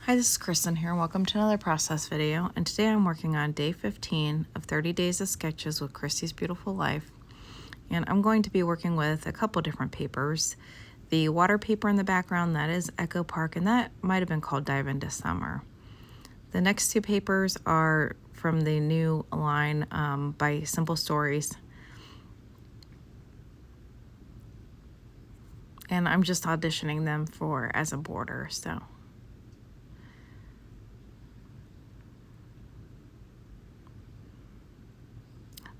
Hi, this is Kristen here. Welcome to another process video. And today I'm working on day 15 of 30 days of sketches with Christy's Beautiful Life. And I'm going to be working with a couple different papers. The water paper in the background, that is Echo Park, and that might have been called Dive into Summer. The next two papers are from the new line by Simple Stories. And I'm just auditioning them for as a border, so.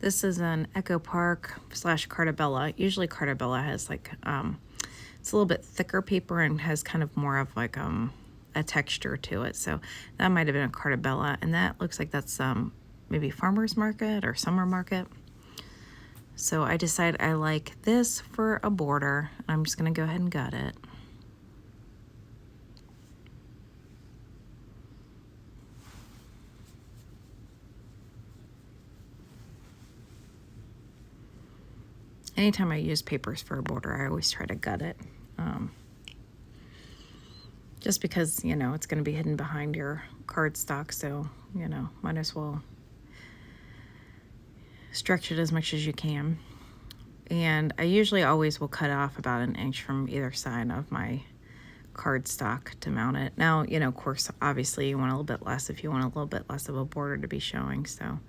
This is an Echo Park / Cartabella. Usually Cartabella has like, it's a little bit thicker paper and has kind of more of like a texture to it. So that might have been a Cartabella, and that looks like that's maybe farmer's market or summer market. So I decided I like this for a border. I'm just gonna go ahead and gut it. Anytime I use papers for a border, I always try to gut it. Just because, you know, it's going to be hidden behind your cardstock, so, you know, might as well stretch it as much as you can. And I usually always will cut off about 1 inch from either side of my cardstock to mount it. Now, you know, of course, obviously you want a little bit less if you want a little bit less of a border to be showing, so.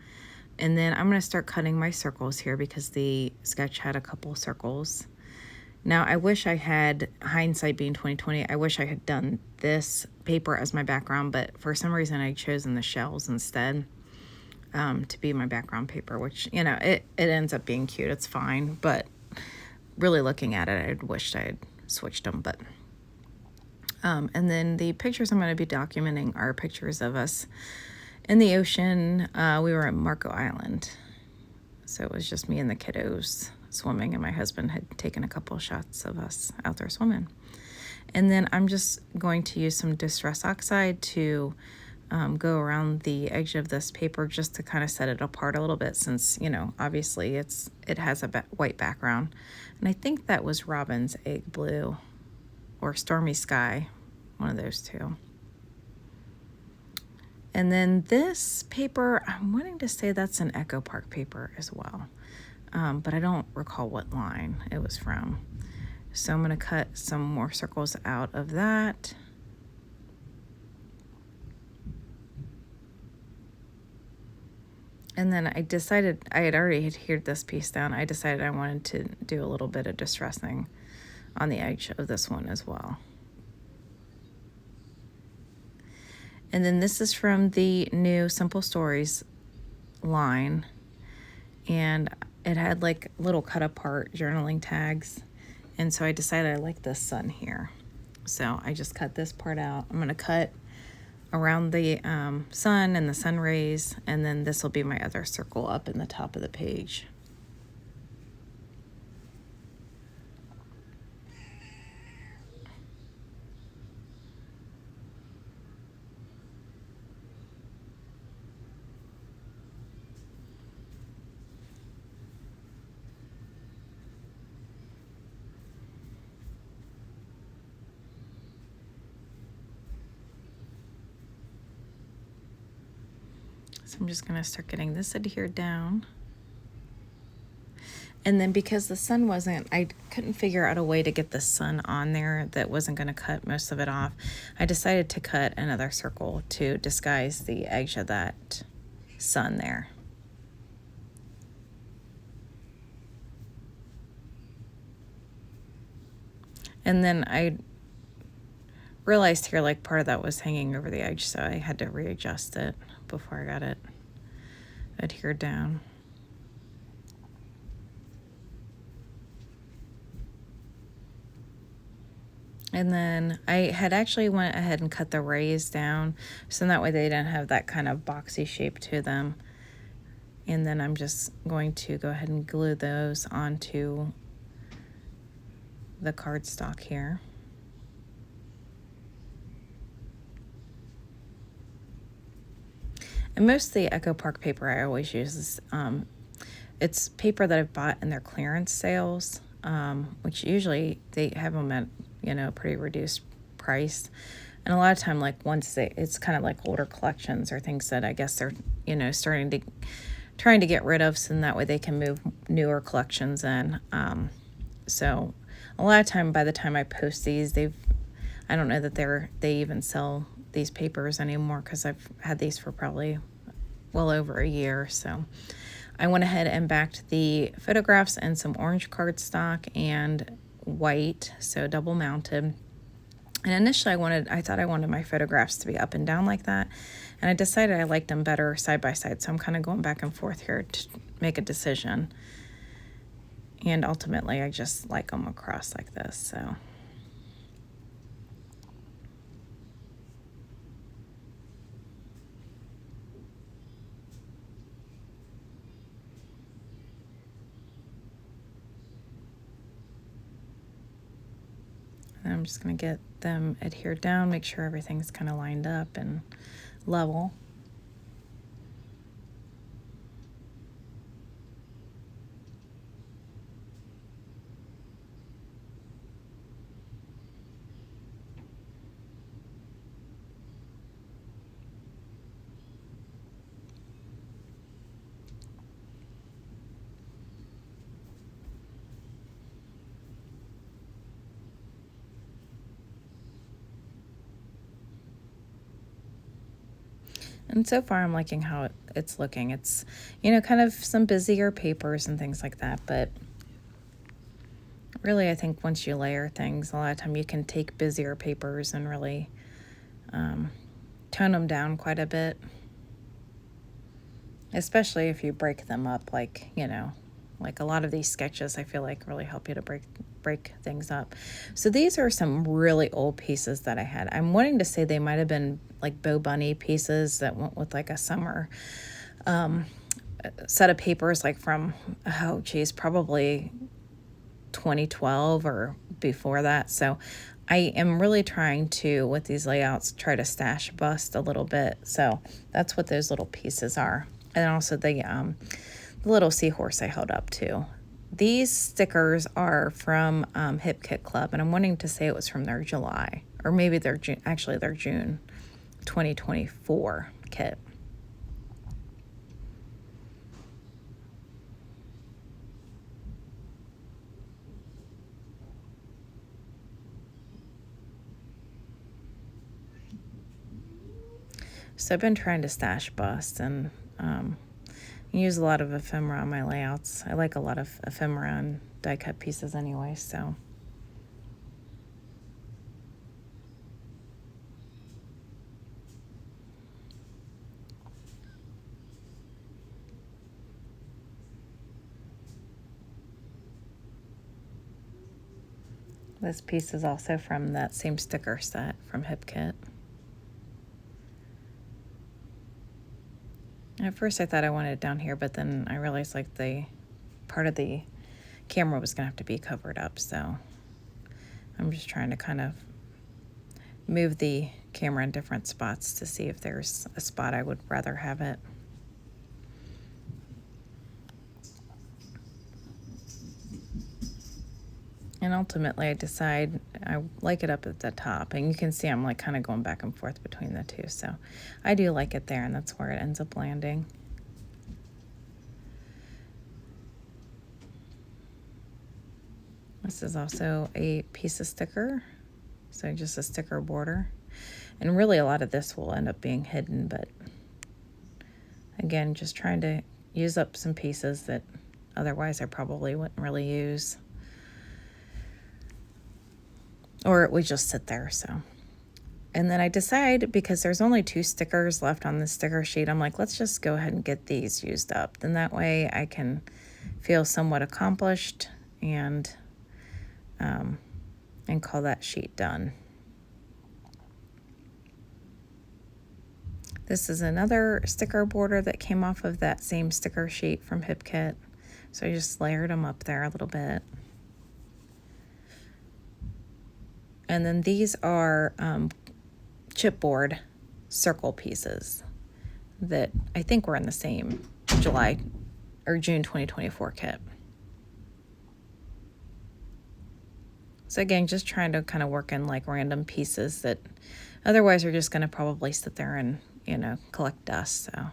And then I'm going to start cutting my circles here because the sketch had a couple circles. Now, I wish I had, hindsight being 2020, I wish I had done this paper as my background, but for some reason I'd chosen the shells instead to be my background paper, which, you know, it ends up being cute. It's fine, but really looking at it, I'd wished I had switched them. But and then the pictures I'm going to be documenting are pictures of us in the ocean. We were at Marco Island, so it was just me and the kiddos swimming, and my husband had taken a couple shots of us out there swimming. And then I'm just going to use some Distress Oxide to go around the edge of this paper just to kind of set it apart a little bit, since, you know, obviously it has a white background. And I think that was Robin's Egg Blue or Stormy Sky, one of those two. And then this paper, I'm wanting to say that's an Echo Park paper as well, but I don't recall what line it was from. So I'm going to cut some more circles out of that. And then I decided, I had already adhered this piece down, I decided I wanted to do a little bit of distressing on the edge of this one as well. And then this is from the new Simple Stories line, and it had like little cut apart journaling tags, and so I decided I like this sun here, so I just cut this part out. I'm going to cut around the sun and the sun rays, and then this will be my other circle up in the top of the page. So I'm just going to start getting this adhered down. And then because the sun wasn't, I couldn't figure out a way to get the sun on there that wasn't going to cut most of it off, I decided to cut another circle to disguise the edge of that sun there. And then I realized here like part of that was hanging over the edge, so I had to readjust it before I got it adhered down. And then I had actually went ahead and cut the rays down, so that way they didn't have that kind of boxy shape to them. And then I'm just going to go ahead and glue those onto the cardstock here. And most of the Echo Park paper I always use is, it's paper that I've bought in their clearance sales, which usually they have them at, you know, pretty reduced price. And a lot of time, like once it's kind of like older collections or things that I guess they're, trying to get rid of, so that way they can move newer collections in. So a lot of time, by the time I post these, I don't know that they even sell these papers anymore, because I've had these for probably well over a year. So I went ahead and backed the photographs and some orange cardstock and white, so double mounted. And initially I thought I wanted my photographs to be up and down like that. And I decided I liked them better side by side. So I'm kind of going back and forth here to make a decision. And ultimately I just like them across like this, so. And I'm just going to get them adhered down, make sure everything's kind of lined up and level. And so far I'm liking how it's looking. It's, kind of some busier papers and things like that, but really I think once you layer things, a lot of time you can take busier papers and really tone them down quite a bit. Especially if you break them up, like a lot of these sketches I feel like really help you to break things up. So these are some really old pieces that I had. I'm wanting to say they might have been like Bo Bunny pieces that went with like a summer set of papers, like from, probably 2012 or before that. So I am really trying to, with these layouts, try to stash bust a little bit. So that's what those little pieces are. And also the little seahorse I held up too. These stickers are from Hip Kit Club, and I'm wanting to say it was from their July, or maybe their June, actually their June 2024 kit. So I've been trying to stash bust and use a lot of ephemera on my layouts. I like a lot of ephemera and die cut pieces anyway, so. This piece is also from that same sticker set from Hip Kit. At first I thought I wanted it down here, but then I realized like the part of the camera was gonna have to be covered up, so I'm just trying to kind of move the camera in different spots to see if there's a spot I would rather have it. And ultimately I decide I like it up at the top, and you can see I'm like kind of going back and forth between the two, so I do like it there, and that's where it ends up landing. This is also a piece of sticker, so just a sticker border, and really a lot of this will end up being hidden, but again, just trying to use up some pieces that otherwise I probably wouldn't really use. Or it would just sit there, so. And then I decide, because there's only 2 stickers left on the sticker sheet, I'm like, let's just go ahead and get these used up. Then that way I can feel somewhat accomplished and call that sheet done. This is another sticker border that came off of that same sticker sheet from Hip Kit. So I just layered them up there a little bit. And then these are chipboard circle pieces that I think were in the same July or June 2024 kit. So again, just trying to kind of work in like random pieces that otherwise are just going to probably sit there and, collect dust. So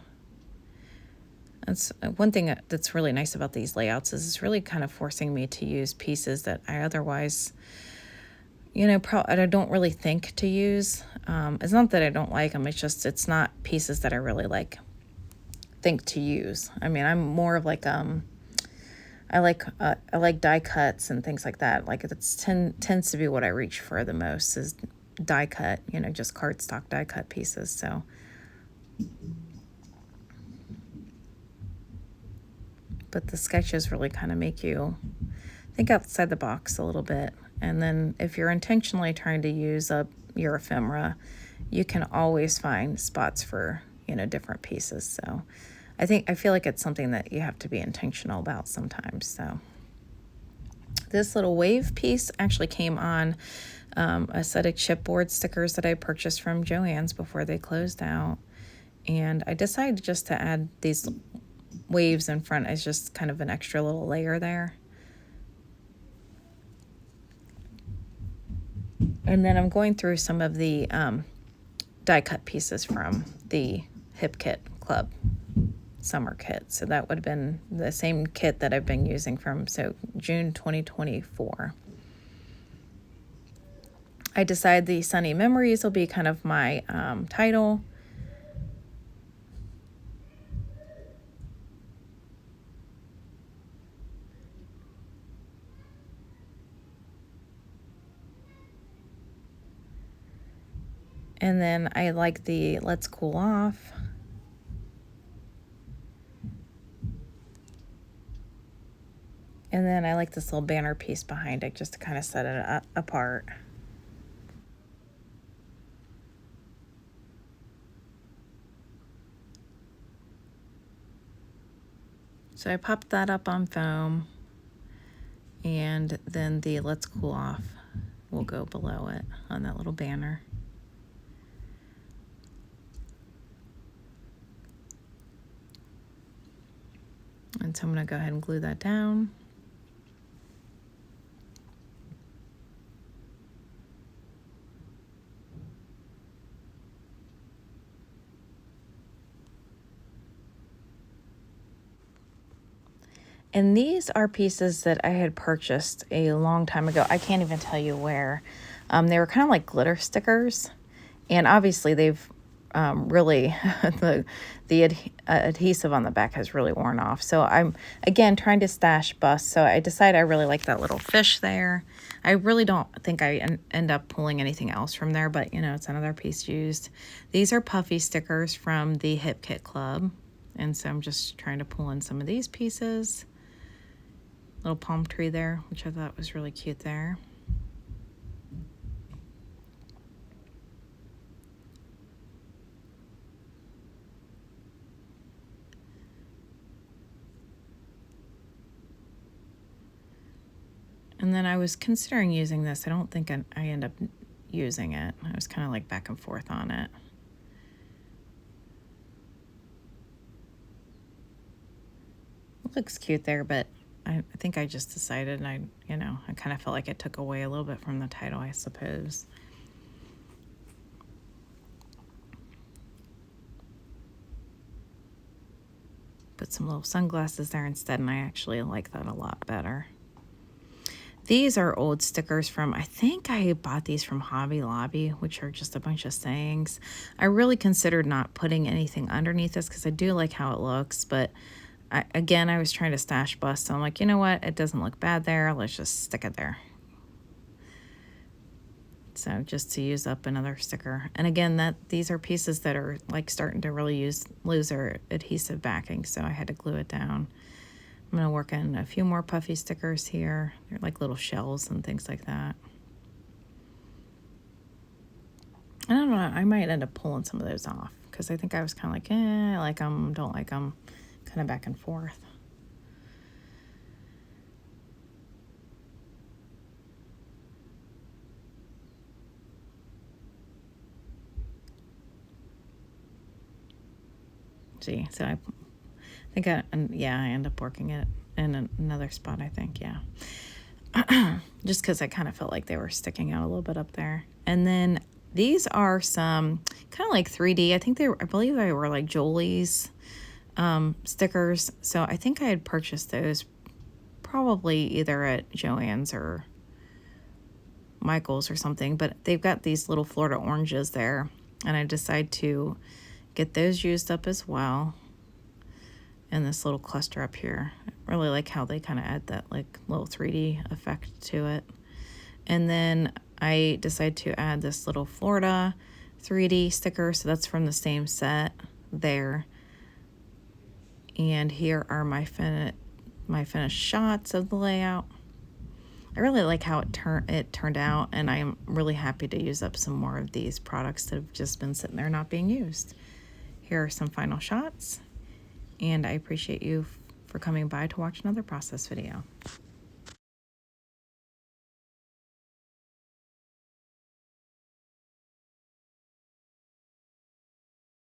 that's one thing that's really nice about these layouts is it's really kind of forcing me to use pieces that I otherwise, I don't really think to use. It's not that I don't like them. It's just, it's not pieces that I really think to use. I mean, I'm more of like, I like die cuts and things like that. Like tends to be what I reach for the most is die cut, just cardstock die cut pieces. So but the sketches really kind of make you think outside the box a little bit. And then if you're intentionally trying to use up your ephemera, you can always find spots for, different pieces. So I feel like it's something that you have to be intentional about sometimes. So this little wave piece actually came on a set of chipboard stickers that I purchased from Joann's before they closed out. And I decided just to add these waves in front as just kind of an extra little layer there. And then I'm going through some of the die cut pieces from the Hip Kit Club summer kit. So that would have been the same kit that I've been using from June 2024. I decided the Sunny Memories will be kind of my title. And then I like the Let's Cool Off. And then I like this little banner piece behind it just to kind of set it apart. So I popped that up on foam, and then the Let's Cool Off will go below it on that little banner. And so I'm going to go ahead and glue that down. And these are pieces that I had purchased a long time ago. I can't even tell you where. They were kind of like glitter stickers. And obviously they've really, the adhesive on the back has really worn off. So I'm, again, trying to stash busts. So I decided I really like that little fish there. I really don't think I end up pulling anything else from there, but it's another piece used. These are puffy stickers from the Hip Kit Club. And so I'm just trying to pull in some of these pieces. Little palm tree there, which I thought was really cute there. And then I was considering using this. I don't think I end up using it. I was kind of like back and forth on it. It looks cute there, but I think I just decided, I kind of felt like it took away a little bit from the title, I suppose. Put some little sunglasses there instead, and I actually like that a lot better. These are old stickers from, I think I bought these from Hobby Lobby, which are just a bunch of sayings. I really considered not putting anything underneath this because I do like how it looks, but I was trying to stash busts, so I'm like, you know what? It doesn't look bad there. Let's just stick it there. So just to use up another sticker. And again, these are pieces that are like starting to really lose their adhesive backing, so I had to glue it down. I'm going to work in a few more puffy stickers here. They're like little shells and things like that. I don't know. I might end up pulling some of those off because I think I was kind of like, I like them, don't like them, kind of back and forth. See, so I think I end up working it in another spot, I think, yeah. just because I kind of felt like they were sticking out a little bit up there. And then these are some kind of like 3D. I believe they were like Jolie's stickers. So I think I had purchased those probably either at Joann's or Michael's or something, but they've got these little Florida oranges there, and I decided to get those used up as well. And this little cluster up here, I really like how they kind of add that like little 3D effect to it. And then I decided to add this little Florida 3D sticker, so that's from the same set there. And here are my finished shots of the layout. I really like how it turned out, and I'm really happy to use up some more of these products that have just been sitting there not being used. Here are some final shots, and I appreciate you for coming by to watch another process video.